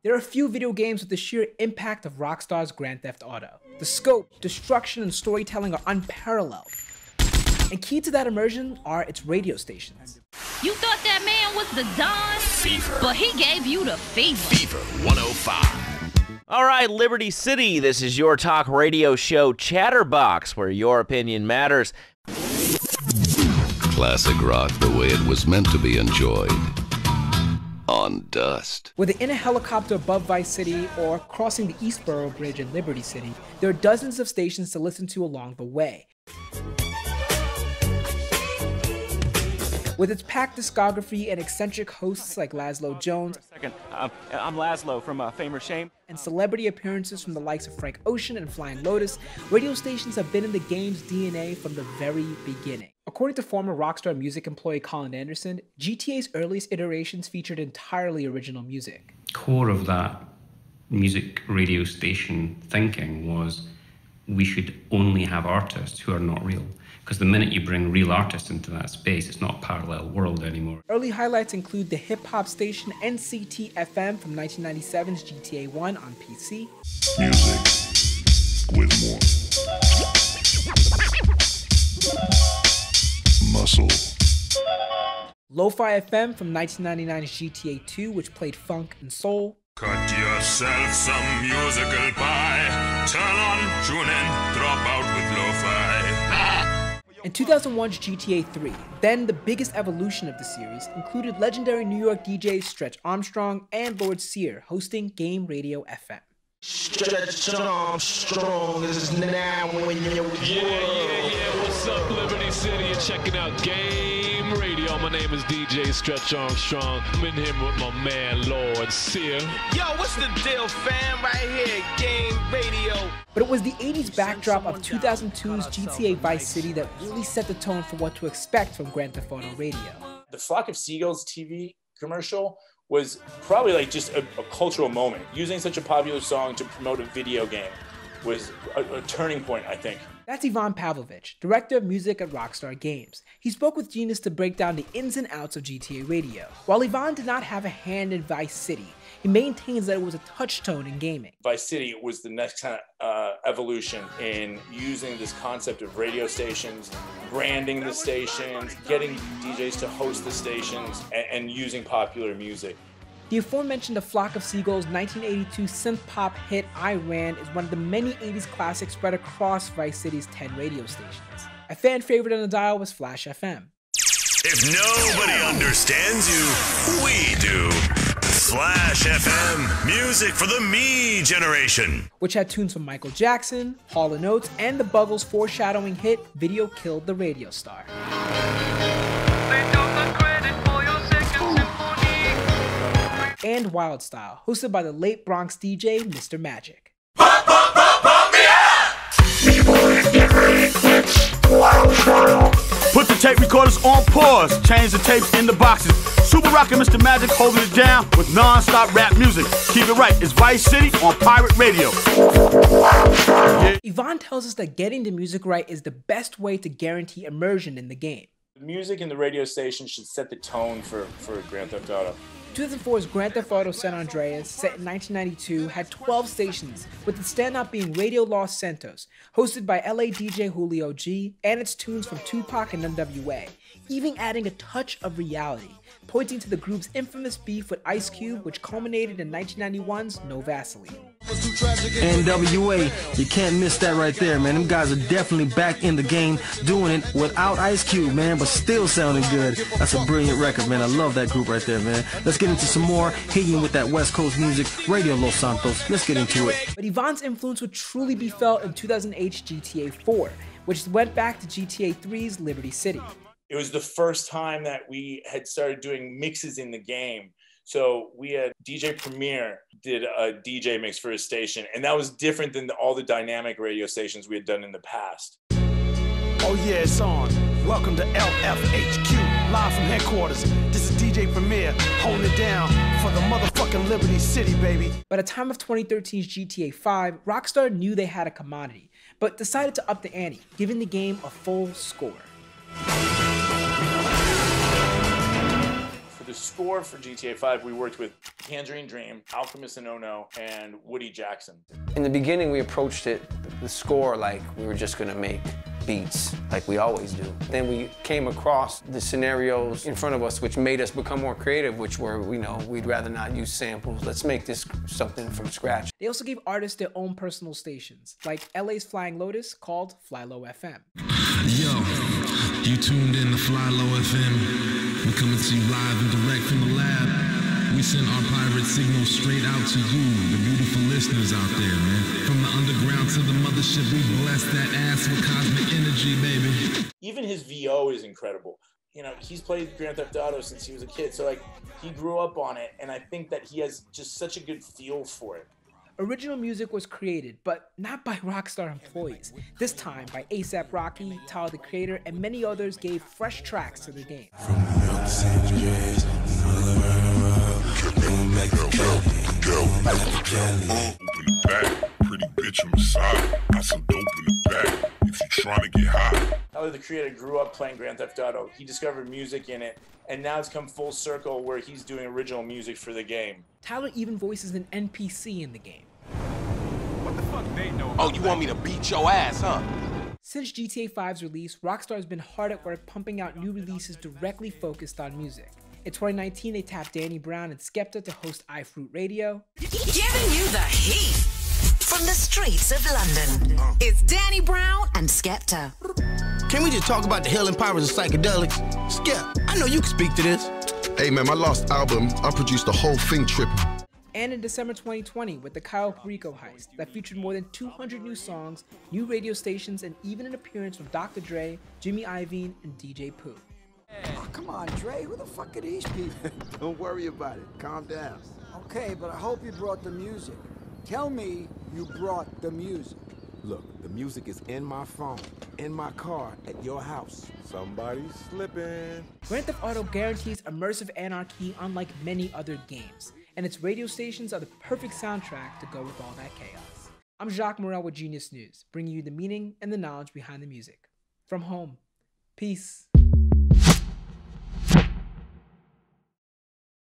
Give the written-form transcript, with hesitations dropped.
There are few video games with the sheer impact of Rockstar's Grand Theft Auto. The scope, destruction, and storytelling are unparalleled. And key to that immersion are its radio stations. You thought that man was the Don? Fever. But he gave you the fever. Fever 105. All right, Liberty City, this is your talk radio show Chatterbox, where your opinion matters. Classic rock the way it was meant to be enjoyed. On Dust. Whether in a helicopter above Vice City or crossing the Eastboro Bridge in Liberty City, there are dozens of stations to listen to along the way. With its packed discography and eccentric hosts like Laszlo Jones, I'm Laszlo from Fame or Shame, and celebrity appearances from the likes of Frank Ocean and Flying Lotus, radio stations have been in the game's DNA from the very beginning. According to former Rockstar Music employee Colin Anderson, GTA's earliest iterations featured entirely original music. Core of that music radio station thinking was we should only have artists who are not real. Because the minute you bring real artists into that space, it's not a parallel world anymore. Early highlights include the hip-hop station NCT-FM from 1997's GTA 1 on PC. Music with more muscle. Lo-Fi FM from 1999's GTA 2, which played funk and soul. Cut yourself some musical pie. Turn on, tune in, drop out with Lo-Fi. And 2001's GTA 3, then the biggest evolution of the series, included legendary New York DJs Stretch Armstrong and Lord Sear hosting Game Radio FM. Stretch Armstrong is now in your world. Yeah. What's up, Liberty City? You're checking out Game Radio. My name is DJ Stretch Armstrong. I'm in here with my man, Lord Sear. Yo, what's the deal, fam? Right here, Game Radio. But it was the 80s backdrop of 2002's GTA Vice City that really set the tone for what to expect from Grand Theft Auto Radio. The Flock of Seagulls TV commercial was probably like just a cultural moment. Using such a popular song to promote a video game was a turning point, I think. That's Ivan Pavlovich, director of music at Rockstar Games. He spoke with Genius to break down the ins and outs of GTA Radio. While Ivan did not have a hand in Vice City, he maintains that it was a touchstone in gaming. Vice City was the next kind of evolution in using this concept of radio stations, branding the stations, getting DJs to host the stations, and using popular music. The aforementioned A Flock of Seagulls 1982 synth-pop hit I Ran is one of the many 80s classics spread across Vice City's 10 radio stations. A fan favorite on the dial was Flash FM. If nobody understands you, we do. Flash FM, music for the me generation. Which had tunes from Michael Jackson, Hall & Oates, and the Buggles' foreshadowing hit, Video Killed the Radio Star. And Wild Style, hosted by the late Bronx DJ, Mr. Magic. Put the tape recorders on pause, change the tapes in the boxes. Super Rock and Mr. Magic holding it down with non-stop rap music. Keep it right, it's Vice City on Pirate Radio. Yeah. Ivan tells us that getting the music right is the best way to guarantee immersion in the game. The music in the radio station should set the tone for Grand Theft Auto. 2004's Grand Theft Auto San Andreas, set in 1992, had 12 stations, with the standout being Radio Los Santos, hosted by LA DJ Julio G, and its tunes from Tupac and NWA, even adding a touch of reality, pointing to the group's infamous beef with Ice Cube, which culminated in 1991's No Vaseline. NWA, you can't miss that right there, man. Them guys are definitely back in the game, doing it without Ice Cube, man, but still sounding good. That's a brilliant record, man. I love that group right there, man. Let's get into some more, hitting with that West Coast music, Radio Los Santos. Let's get into it. But Ivan's influence would truly be felt in 2008's GTA 4, which went back to GTA 3's Liberty City. It was the first time that we had started doing mixes in the game. So we had DJ Premier did a DJ mix for his station, and that was different than all the dynamic radio stations we had done in the past. Oh yeah, it's on. Welcome to LFHQ, live from headquarters. This is DJ Premier, holding it down for the motherfucking Liberty City, baby. By the time of 2013's GTA 5, Rockstar knew they had a commodity, but decided to up the ante, giving the game a full score. For the the score for GTA 5, we worked with Tangerine Dream, Alchemist and Ono, and Woody Jackson. In the beginning, we approached the score like we were just gonna make beats, like we always do. Then we came across the scenarios in front of us, which made us become more creative, which were, we'd rather not use samples. Let's make this something from scratch. They also gave artists their own personal stations, like LA's Flying Lotus, called Fly Low FM. Yo, you tuned in to Fly Low FM. We're coming to you live and direct from the lab. We send our pirate signal straight out to you, the beautiful listeners out there, man. From the underground to the mothership, we bless that ass with cosmic energy, baby. Even his VO is incredible. He's played Grand Theft Auto since he was a kid, so like he grew up on it, and I think that he has just such a good feel for it. Original music was created, but not by Rockstar employees. This time by A$AP Rocky, Tyler the Creator, and many others gave fresh tracks to the game. Open the back, pretty bitch on the side. Got some dope in the back if you trying to get high. Tyler the Creator grew up playing Grand Theft Auto. He discovered music in it, and now it's come full circle where he's doing original music for the game. Tyler even voices an NPC in the game. What the fuck they know? Oh, you want me to beat your ass, huh? Since GTA 5's release, Rockstar has been hard at work pumping out new releases directly focused on music. In 2019, they tapped Danny Brown and Skepta to host iFruit Radio. Giving you the heat from the streets of London. It's Danny Brown and Skepta. Can we just talk about the healing powers of psychedelics? Skep, I know you can speak to this. Hey man, my last album, I produced the whole thing tripping. And in December 2020 with the Cayo Perico heist that featured more than 200 new songs, new radio stations, and even an appearance from Dr. Dre, Jimmy Iovine, and DJ Pooh. Oh, come on, Dre, who the fuck are these people? Don't worry about it, calm down. Okay, but I hope you brought the music. Tell me you brought the music. Look, the music is in my phone, in my car, at your house. Somebody's slipping. Grand Theft Auto guarantees immersive anarchy unlike many other games, and its radio stations are the perfect soundtrack to go with all that chaos. I'm Jacques Morel with Genius News, bringing you the meaning and the knowledge behind the music. From home, peace.